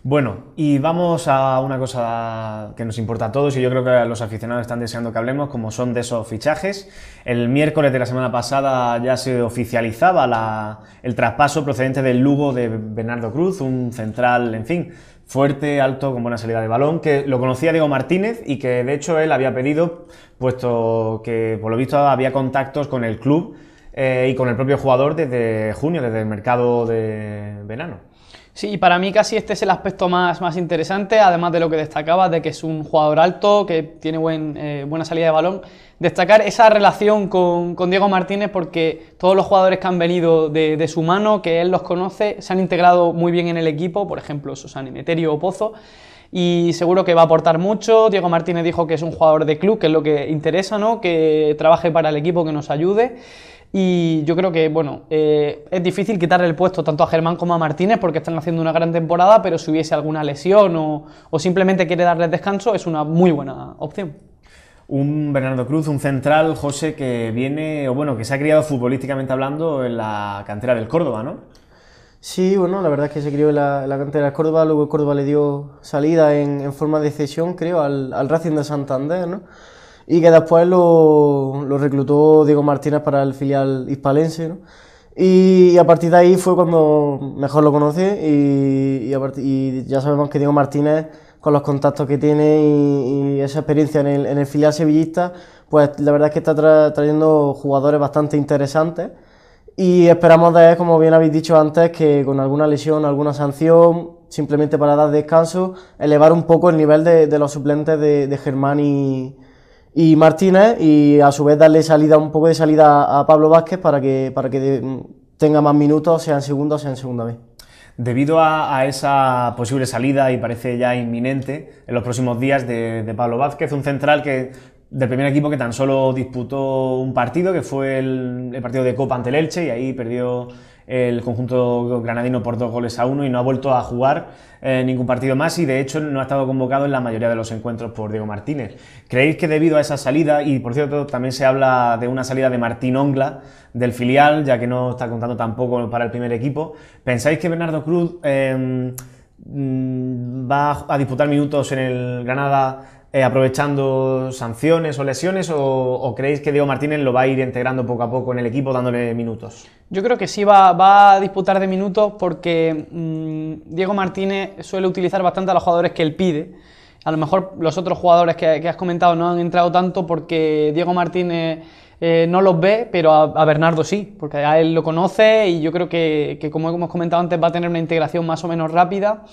Speaker 1: Bueno, y vamos a una cosa que nos importa a todos y yo creo que los aficionados están deseando que hablemos, como son de esos fichajes. El miércoles de la semana pasada ya se oficializaba el traspaso procedente del Lugo de Bernardo Cruz, un central, en fin, fuerte, alto, con buena salida de balón, que lo conocía Diego Martínez y que de hecho él había pedido, puesto que por lo visto había contactos con el club y con el propio jugador desde junio, desde el mercado de verano.
Speaker 2: Sí, y para mí casi este es el aspecto más interesante, además de lo que destacaba, de que es un jugador alto, que tiene buena salida de balón. Destacar esa relación con Diego Martínez, porque todos los jugadores que han venido de su mano, que él los conoce, se han integrado muy bien en el equipo, por ejemplo, Susana, Emeterio o Pozo, y seguro que va a aportar mucho. Diego Martínez dijo que es un jugador de club, que es lo que interesa, ¿no? Que trabaje para el equipo, que nos ayude. Y yo creo que, bueno, es difícil quitarle el puesto tanto a Germán como a Martínez porque están haciendo una gran temporada, pero si hubiese alguna lesión o simplemente quiere darles descanso, es una muy buena opción.
Speaker 1: Un Bernardo Cruz, un central, José, que viene, o bueno, que se ha criado futbolísticamente hablando en la cantera del Córdoba, ¿no?
Speaker 3: Sí, bueno, la verdad es que se crió en la cantera del Córdoba, luego el Córdoba le dio salida en forma de cesión, creo, al Racing de Santander, ¿no? Y que después lo reclutó Diego Martínez para el filial hispalense, ¿no? Y a partir de ahí fue cuando mejor lo conocí y ya sabemos que Diego Martínez, con los contactos que tiene y esa experiencia en el filial sevillista, pues la verdad es que está trayendo jugadores bastante interesantes y esperamos de él, como bien habéis dicho antes, que con alguna lesión, alguna sanción, simplemente para dar descanso, elevar un poco el nivel de los suplentes de Germán y Martínez, y a su vez darle un poco de salida a Pablo Vázquez para que tenga más minutos, sea en segunda o sea en segunda vez.
Speaker 1: Debido a esa posible salida, y parece ya inminente, en los próximos días de Pablo Vázquez, un central del primer equipo que tan solo disputó un partido, que fue el partido de Copa ante el Elche, y ahí perdió el conjunto granadino por 2-1 y no ha vuelto a jugar ningún partido más, y de hecho no ha estado convocado en la mayoría de los encuentros por Diego Martínez. ¿Creéis que debido a esa salida, y por cierto también se habla de una salida de Martín Ongla del filial, ya que no está contando tampoco para el primer equipo, pensáis que Bernardo Cruz va a disputar minutos en el Granada aprovechando sanciones o lesiones, o creéis que Diego Martínez lo va a ir integrando poco a poco en el equipo dándole minutos?
Speaker 2: Yo creo que sí va a disputar de minutos porque Diego Martínez suele utilizar bastante a los jugadores que él pide. A lo mejor los otros jugadores que has comentado no han entrado tanto porque Diego Martínez no los ve, pero a Bernardo sí, porque a él lo conoce, y yo creo que como hemos comentado antes va a tener una integración más o menos rápida.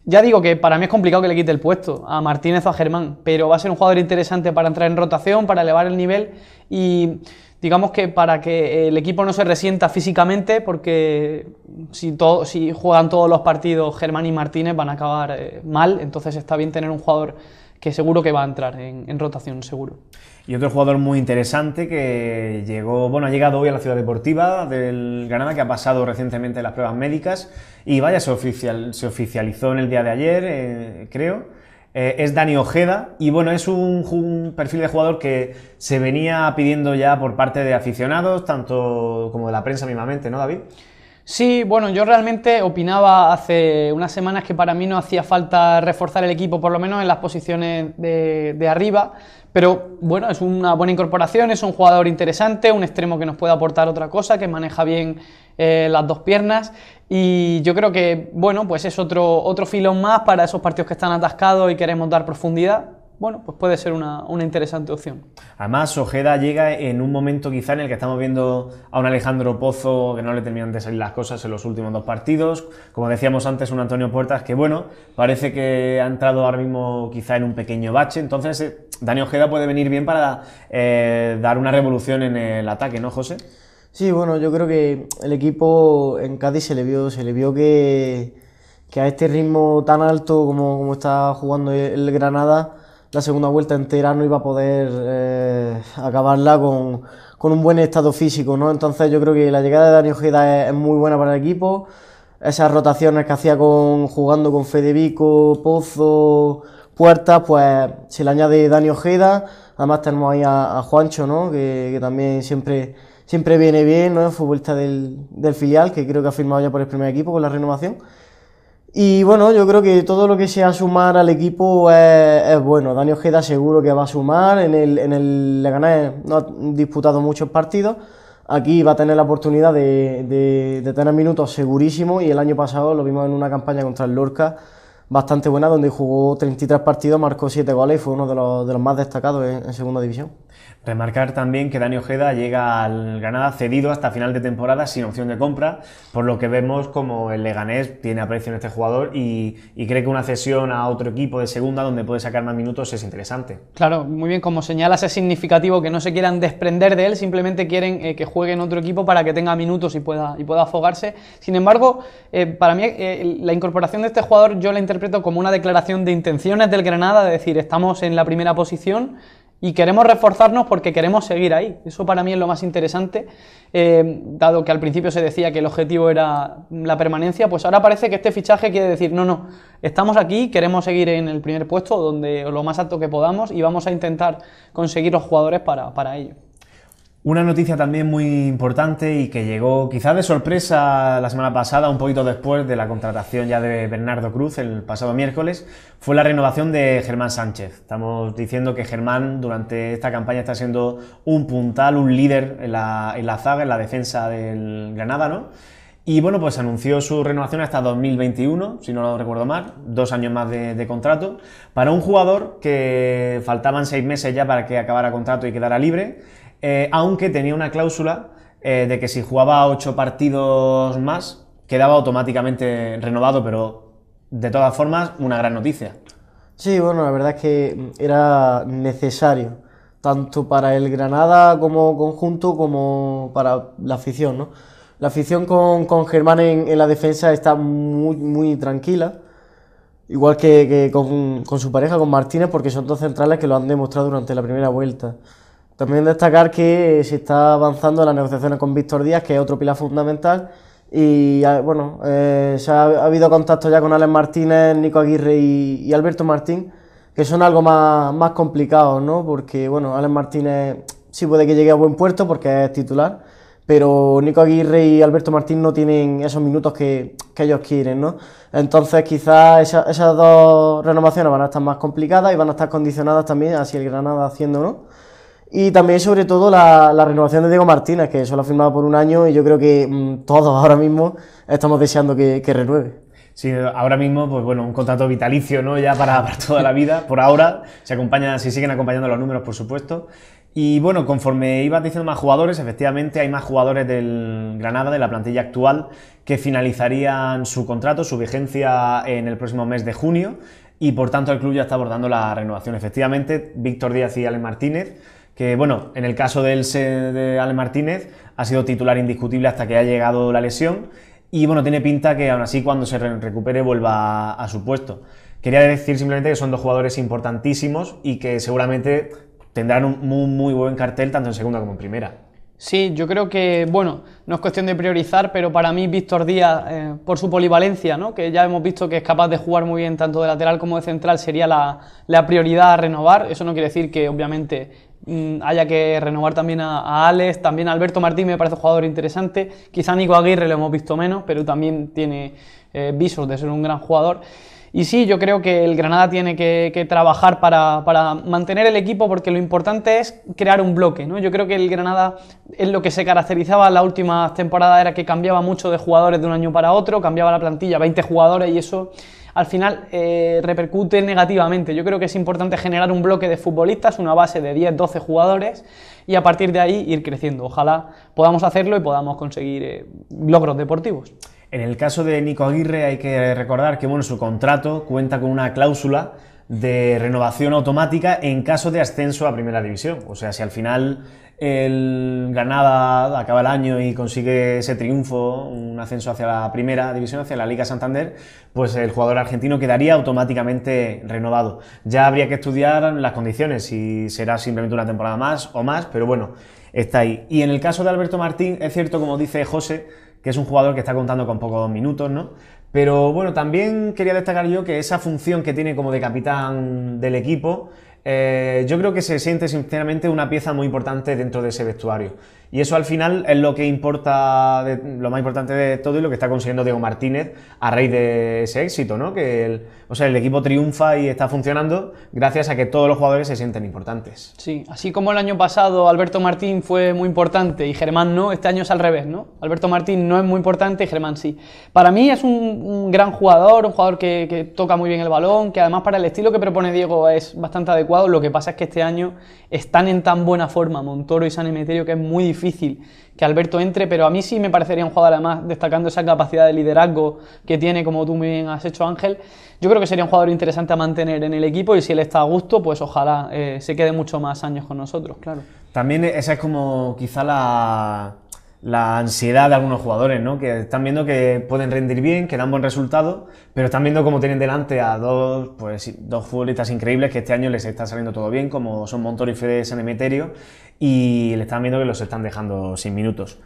Speaker 2: Ya digo que para mí es complicado que le quite el puesto a Martínez o a Germán, pero va a ser un jugador interesante para entrar en rotación, para elevar el nivel y digamos que para que el equipo no se resienta físicamente, porque si juegan todos los partidos Germán y Martínez van a acabar mal, entonces está bien tener un jugador que seguro que va a entrar en rotación, seguro.
Speaker 1: Y otro jugador muy interesante que ha llegado hoy a la Ciudad Deportiva del Granada, que ha pasado recientemente las pruebas médicas y vaya, se oficializó en el día de ayer, creo, es Dani Ojeda, y bueno, es un perfil de jugador que se venía pidiendo ya por parte de aficionados, tanto como de la prensa mismamente, ¿no, David?
Speaker 2: Sí, bueno, yo realmente opinaba hace unas semanas que para mí no hacía falta reforzar el equipo, por lo menos en las posiciones de arriba, pero bueno, es una buena incorporación, es un jugador interesante, un extremo que nos puede aportar otra cosa, que maneja bien las dos piernas, y yo creo que, bueno, pues es otro filón más para esos partidos que están atascados y queremos dar profundidad. Bueno, pues puede ser una interesante opción.
Speaker 1: Además, Ojeda llega en un momento quizá en el que estamos viendo a un Alejandro Pozo que no le terminan de salir las cosas en los últimos dos partidos. Como decíamos antes, un Antonio Puertas que, bueno, parece que ha entrado ahora mismo quizá en un pequeño bache. Entonces, Dani Ojeda puede venir bien para dar una revolución en el ataque, ¿no, José?
Speaker 3: Sí, bueno, yo creo que el equipo en Cádiz se le vio que a este ritmo tan alto como está jugando el Granada, la segunda vuelta entera no iba a poder acabarla con un buen estado físico, ¿no? Entonces yo creo que la llegada de Dani Ojeda es muy buena para el equipo. Esas rotaciones que hacía jugando con Federico, Pozo, Puertas, pues se le añade Dani Ojeda. Además tenemos ahí a Juancho, ¿no? Que también siempre viene bien, ¿no? El futbolista del filial, que creo que ha firmado ya por el primer equipo con la renovación. Y bueno, yo creo que todo lo que sea sumar al equipo es bueno. Dani Ojeda seguro que va a sumar. En el Leganés no ha disputado muchos partidos. Aquí va a tener la oportunidad de tener minutos segurísimo. Y el año pasado lo vimos en una campaña contra el Lorca bastante buena, donde jugó 33 partidos, marcó 7 goles y fue uno de los más destacados en segunda división.
Speaker 1: Remarcar también que Dani Ojeda llega al Granada cedido hasta final de temporada sin opción de compra, por lo que vemos como el Leganés tiene aprecio en este jugador y cree que una cesión a otro equipo de segunda donde puede sacar más minutos es interesante.
Speaker 2: Claro, muy bien, como señalas, es significativo que no se quieran desprender de él, simplemente quieren que juegue en otro equipo para que tenga minutos y pueda afogarse. Sin embargo, para mí la incorporación de este jugador yo la interpreto como una declaración de intenciones del Granada, de decir, estamos en la primera posición y queremos reforzarnos porque queremos seguir ahí. Eso para mí es lo más interesante, dado que al principio se decía que el objetivo era la permanencia, pues ahora parece que este fichaje quiere decir, no, estamos aquí, queremos seguir en el primer puesto, donde lo más alto que podamos, y vamos a intentar conseguir los jugadores para ello.
Speaker 1: Una noticia también muy importante y que llegó quizás de sorpresa la semana pasada, un poquito después de la contratación ya de Bernardo Cruz el pasado miércoles, fue la renovación de Germán Sánchez. Estamos diciendo que Germán durante esta campaña está siendo un puntal, un líder en la zaga, en la defensa del Granada, ¿no? Y bueno, pues anunció su renovación hasta 2021, si no lo recuerdo mal, 2 años más de contrato, para un jugador que faltaban 6 meses ya para que acabara contrato y quedara libre. Aunque tenía una cláusula de que si jugaba 8 partidos más quedaba automáticamente renovado, pero de todas formas una gran noticia.
Speaker 3: Sí, bueno, la verdad es que era necesario, tanto para el Granada como conjunto como para la afición, ¿no? La afición con Germán en la defensa está muy tranquila, igual que con su pareja, con Martínez, porque son dos centrales que lo han demostrado durante la primera vuelta. También destacar que se está avanzando en las negociaciones con Víctor Díaz, que es otro pilar fundamental, y bueno, ha habido contacto ya con Alex Martínez, Nico Aguirre y Alberto Martín, que son algo más complicados, ¿no? Porque bueno, Alex Martínez sí puede que llegue a buen puerto porque es titular, pero Nico Aguirre y Alberto Martín no tienen esos minutos que ellos quieren, ¿no? Entonces quizás esas dos renovaciones van a estar más complicadas y van a estar condicionadas también a si el Granada haciendo o no. Y también, sobre todo, la renovación de Diego Martínez, que solo ha firmado por 1 año y yo creo que todos ahora mismo estamos deseando que renueve.
Speaker 1: Sí, ahora mismo, pues bueno, un contrato vitalicio, ¿no? Ya para toda la vida. Por ahora, si siguen acompañando los números, por supuesto. Y bueno, conforme ibas diciendo más jugadores, efectivamente hay más jugadores del Granada, de la plantilla actual, que finalizarían su contrato, su vigencia en el próximo mes de junio. Y por tanto, el club ya está abordando la renovación. Efectivamente, Víctor Díaz y Alex Martínez, que bueno, en el caso de Alex Martínez ha sido titular indiscutible hasta que ha llegado la lesión y bueno, tiene pinta que aún así cuando se recupere vuelva a su puesto. Quería decir simplemente que son dos jugadores importantísimos y que seguramente tendrán un muy buen cartel tanto en segunda como en primera.
Speaker 2: Sí, yo creo que, bueno, no es cuestión de priorizar, pero para mí Víctor Díaz, por su polivalencia, ¿no? Que ya hemos visto que es capaz de jugar muy bien tanto de lateral como de central, sería la prioridad a renovar. Eso no quiere decir que, obviamente, haya que renovar también a Alex, también a Alberto Martín me parece un jugador interesante, quizá Nico Aguirre lo hemos visto menos, pero también tiene visos de ser un gran jugador. Y sí, yo creo que el Granada tiene que trabajar para mantener el equipo, porque lo importante es crear un bloque, ¿no? Yo creo que el Granada, es lo que se caracterizaba en las últimas temporadas, era que cambiaba mucho de jugadores de un año para otro, cambiaba la plantilla, 20 jugadores, y eso al final repercute negativamente. Yo creo que es importante generar un bloque de futbolistas, una base de 10, 12 jugadores, y a partir de ahí ir creciendo. Ojalá podamos hacerlo y podamos conseguir logros deportivos.
Speaker 1: En el caso de Nico Aguirre hay que recordar que bueno, su contrato cuenta con una cláusula de renovación automática en caso de ascenso a Primera División. O sea, si al final el Granada acaba el año y consigue ese triunfo, un ascenso hacia la Primera División, hacia la Liga Santander, pues el jugador argentino quedaría automáticamente renovado. Ya habría que estudiar las condiciones, si será simplemente una temporada más o más, pero bueno, está ahí. Y en el caso de Alberto Martín, es cierto, como dice José, que es un jugador que está contando con pocos minutos, ¿no? Pero bueno, también quería destacar yo que esa función que tiene como de capitán del equipo, yo creo que se siente sinceramente una pieza muy importante dentro de ese vestuario. Y eso al final es lo que importa, lo más importante de todo y lo que está consiguiendo Diego Martínez a raíz de ese éxito, ¿no? Que el equipo triunfa y está funcionando gracias a que todos los jugadores se sienten importantes.
Speaker 2: Sí, así como el año pasado Alberto Martín fue muy importante y Germán no, este año es al revés, ¿no? Alberto Martín no es muy importante y Germán sí. Para mí es un gran jugador, un jugador que toca muy bien el balón, que además para el estilo que propone Diego es bastante adecuado. Lo que pasa es que este año están en tan buena forma Montoro y San Emeterio que es muy difícil que Alberto entre, pero a mí sí me parecería un jugador, además destacando esa capacidad de liderazgo que tiene, como tú muy bien has hecho, Ángel. Yo creo que sería un jugador interesante a mantener en el equipo, y si él está a gusto, pues ojalá se quede mucho más años con nosotros, claro.
Speaker 1: También esa es como quizá la ansiedad de algunos jugadores, ¿no? Que están viendo que pueden rendir bien, que dan buen resultado, pero están viendo cómo tienen delante a dos futbolistas increíbles que este año les está saliendo todo bien, como son Montoro y Fede San Emeterio, y le están viendo que los están dejando sin minutos.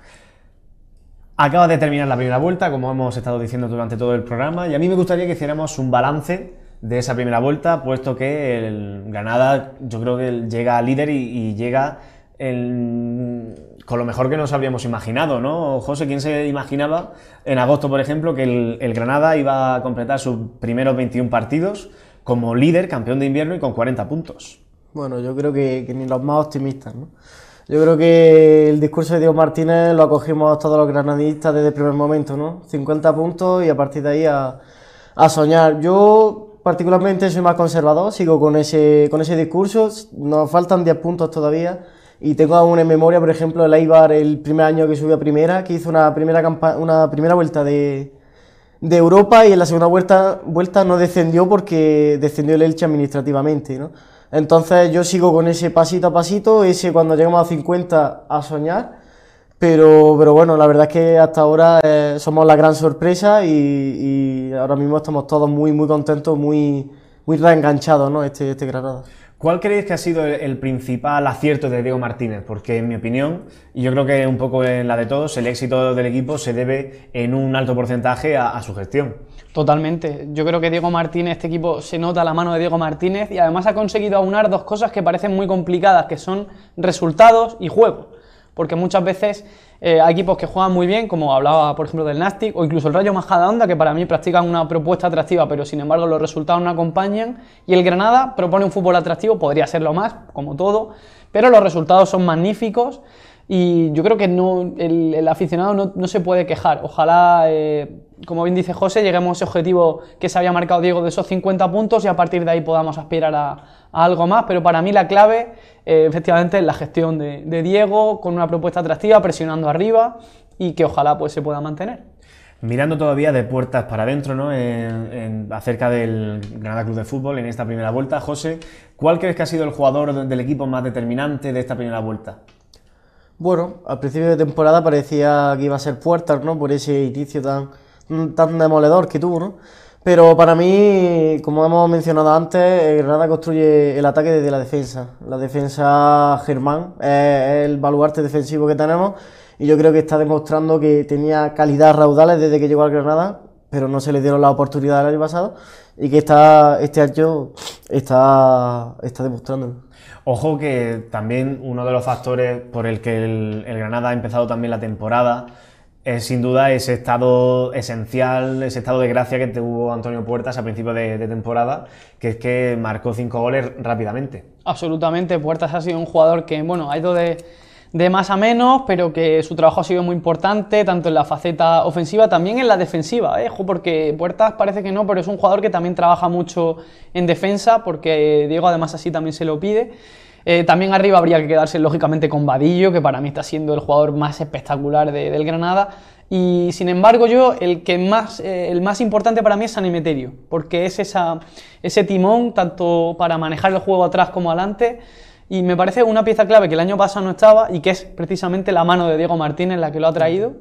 Speaker 1: Acaba de terminar la primera vuelta, como hemos estado diciendo durante todo el programa, y a mí me gustaría que hiciéramos un balance de esa primera vuelta, puesto que el Granada yo creo que llega líder y llega con lo mejor que nos habríamos imaginado, ¿no? José, ¿quién se imaginaba en agosto, por ejemplo, que el Granada iba a completar sus primeros 21 partidos como líder, campeón de invierno y con 40 puntos?
Speaker 3: Bueno, yo creo que ni los más optimistas, ¿no? Yo creo que el discurso de Diego Martínez lo acogimos todos los granadistas desde el primer momento, ¿no? 50 puntos y a partir de ahí a soñar. Yo particularmente soy más conservador, sigo con ese discurso, nos faltan 10 puntos todavía. Y tengo aún en memoria, por ejemplo, el Eibar, el primer año que subió a primera, que hizo una primera vuelta de Europa, y en la segunda vuelta no descendió porque descendió el Elche administrativamente, ¿no? Entonces yo sigo con ese pasito a pasito, ese cuando llegamos a 50 a soñar, pero bueno, la verdad es que hasta ahora somos la gran sorpresa y ahora mismo estamos todos muy contentos, muy reenganchados, ¿no? Este Granada.
Speaker 1: ¿Cuál creéis que ha sido el principal acierto de Diego Martínez? Porque en mi opinión, y yo creo que un poco en la de todos, el éxito del equipo se debe en un alto porcentaje a su gestión.
Speaker 2: Totalmente. Yo creo que Diego Martínez, este equipo se nota la mano de Diego Martínez, y además ha conseguido aunar dos cosas que parecen muy complicadas, que son resultados y juego. Porque muchas veces hay equipos que juegan muy bien, como hablaba por ejemplo del Nastic, o incluso el Rayo Majadahonda, que para mí practican una propuesta atractiva, pero sin embargo los resultados no acompañan, y el Granada propone un fútbol atractivo, podría serlo más, como todo, pero los resultados son magníficos, y yo creo que el aficionado no se puede quejar. Ojalá, como bien dice José, lleguemos a ese objetivo que se había marcado Diego de esos 50 puntos, y a partir de ahí podamos aspirar a algo más, pero para mí la clave efectivamente es la gestión de Diego, con una propuesta atractiva, presionando arriba, y que ojalá pues se pueda mantener.
Speaker 1: Mirando todavía de puertas para adentro, ¿no? Acerca del Granada Club de Fútbol en esta primera vuelta, José, ¿cuál crees que ha sido el jugador del equipo más determinante de esta primera vuelta?
Speaker 3: Bueno, al principio de temporada parecía que iba a ser Puertas, ¿no? Por ese inicio tan demoledor que tuvo, ¿no? Pero para mí, como hemos mencionado antes, el Granada construye el ataque desde la defensa. La defensa Germán es el baluarte defensivo que tenemos, y yo creo que está demostrando que tenía calidad raudales desde que llegó al Granada. pero no se le dieron la oportunidad el año pasado y que este año está demostrando.
Speaker 1: Ojo que también uno de los factores por el que el Granada ha empezado también la temporada es sin duda ese estado esencial, ese estado de gracia que tuvo Antonio Puertas a principio de temporada, que es que marcó 5 goles rápidamente.
Speaker 2: Absolutamente, Puertas ha sido un jugador que, bueno, ha ido de más a menos, pero que su trabajo ha sido muy importante, tanto en la faceta ofensiva, también en la defensiva, porque Puertas parece que no, pero es un jugador que también trabaja mucho en defensa, porque Diego además así también se lo pide. También arriba habría que quedarse lógicamente con Vadillo, que para mí está siendo el jugador más espectacular del Granada. Y sin embargo el más importante para mí es San Emeterio, porque es ese timón tanto para manejar el juego atrás como adelante. Y me parece una pieza clave que el año pasado no estaba y que es precisamente la mano de Diego Martínez la que lo ha traído.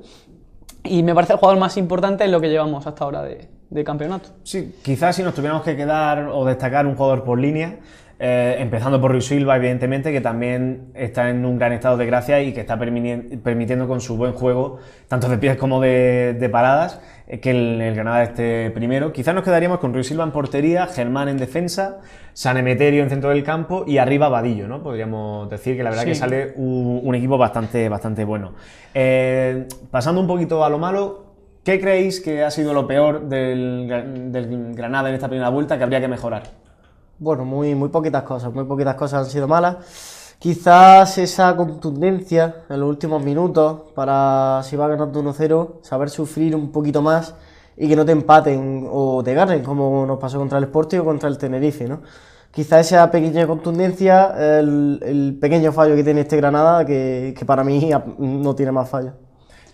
Speaker 2: Y me parece el jugador más importante en lo que llevamos hasta ahora de campeonato.
Speaker 1: Sí, quizás si nos tuviéramos que quedar o destacar un jugador por línea, empezando por Rui Silva, evidentemente, que también está en un gran estado de gracia y que está permitiendo con su buen juego, tanto de pies como de paradas, que el Granada esté primero. Quizás nos quedaríamos con Rui Silva en portería, Germán en defensa, San Emeterio en centro del campo y arriba Vadillo, ¿no? Podríamos decir que la verdad que sale un equipo bastante bueno. Pasando un poquito a lo malo, ¿qué creéis que ha sido lo peor del Granada en esta primera vuelta que habría que mejorar?
Speaker 3: Bueno, muy poquitas cosas han sido malas. Quizás esa contundencia en los últimos minutos para, si va ganando 1-0, saber sufrir un poquito más y que no te empaten o te ganen, como nos pasó contra el Sporting o contra el Tenerife, ¿no? Quizás esa pequeña contundencia, el pequeño fallo que tiene este Granada, que para mí no tiene más fallo.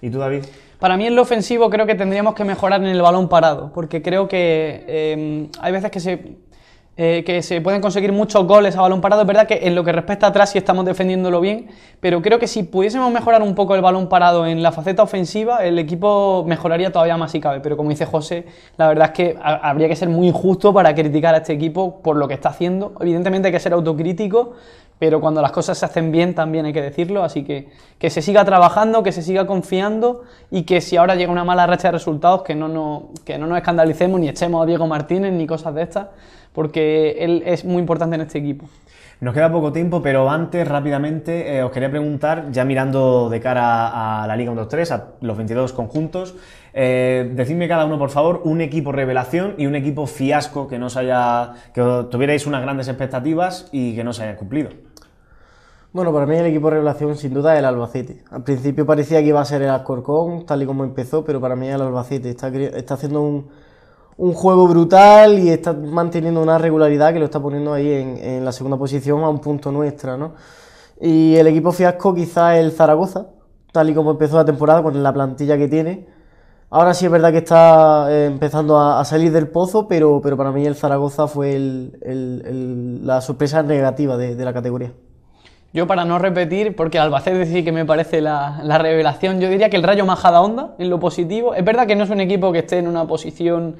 Speaker 1: ¿Y tú, David?
Speaker 2: Para mí en lo ofensivo creo que tendríamos que mejorar en el balón parado, porque creo que hay veces que se pueden conseguir muchos goles a balón parado. Es verdad que en lo que respecta atrás sí estamos defendiéndolo bien, pero creo que si pudiésemos mejorar un poco el balón parado en la faceta ofensiva, el equipo mejoraría todavía más si cabe. Pero como dice José, la verdad es que habría que ser muy injusto para criticar a este equipo por lo que está haciendo. Evidentemente hay que ser autocrítico, pero cuando las cosas se hacen bien también hay que decirlo, así que se siga trabajando, que se siga confiando y que si ahora llega una mala racha de resultados que no nos escandalicemos ni echemos a Diego Martínez ni cosas de estas, porque él es muy importante en este equipo.
Speaker 1: Nos queda poco tiempo, pero antes, rápidamente, os quería preguntar, ya mirando de cara a la Liga 1-2-3, a los 22 conjuntos, decidme cada uno, por favor, un equipo revelación y un equipo fiasco que tuvierais unas grandes expectativas y que no se hayan cumplido.
Speaker 3: Bueno, para mí el equipo revelación sin duda es el Albacete. Al principio parecía que iba a ser el Alcorcón, tal y como empezó, pero para mí es el Albacete. Está haciendo un juego brutal y está manteniendo una regularidad que lo está poniendo ahí en la segunda posición a un punto nuestra, ¿no? Y el equipo fiasco quizá el Zaragoza, tal y como empezó la temporada con la plantilla que tiene. Ahora sí es verdad que está empezando a salir del pozo, pero para mí el Zaragoza fue la sorpresa negativa de la categoría.
Speaker 2: Yo, para no repetir, porque Albacete sí que me parece la revelación, yo diría que el Rayo Majadahonda, en lo positivo. Es verdad que no es un equipo que esté en una posición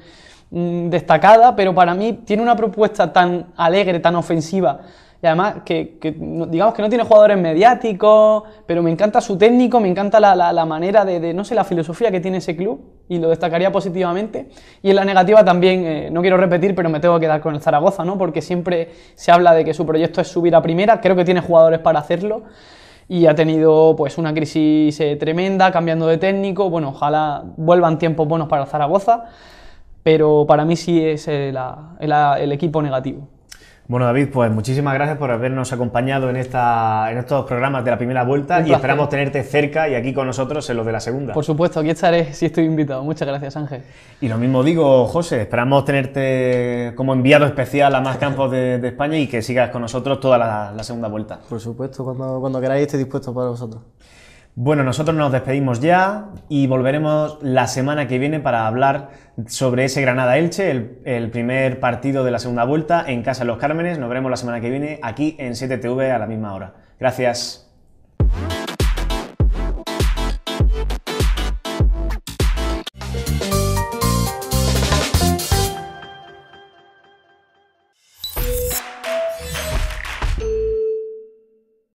Speaker 2: destacada, pero para mí tiene una propuesta tan alegre, tan ofensiva, y además digamos que no tiene jugadores mediáticos, pero me encanta su técnico, me encanta la manera no sé, la filosofía que tiene ese club, y lo destacaría positivamente. Y en la negativa también, no quiero repetir, pero me tengo que quedar con el Zaragoza, ¿no? Porque siempre se habla de que su proyecto es subir a primera, creo que tiene jugadores para hacerlo, y ha tenido pues una crisis tremenda, cambiando de técnico. Bueno, ojalá vuelvan tiempos buenos para el Zaragoza, pero para mí sí es el equipo negativo.
Speaker 1: Bueno, David, pues muchísimas gracias por habernos acompañado en estos programas de la primera vuelta y esperamos tenerte cerca y aquí con nosotros en los de la segunda.
Speaker 2: Por supuesto, aquí estaré si estoy invitado. Muchas gracias, Ángel.
Speaker 1: Y lo mismo digo, José, esperamos tenerte como enviado especial a más campos de España y que sigas con nosotros toda la segunda vuelta.
Speaker 3: Por supuesto, cuando queráis estoy dispuesto para vosotros.
Speaker 1: Bueno, nosotros nos despedimos ya y volveremos la semana que viene para hablar sobre ese Granada-Elche, el primer partido de la segunda vuelta en casa de los Cármenes. Nos veremos la semana que viene aquí en 7TV a la misma hora. Gracias.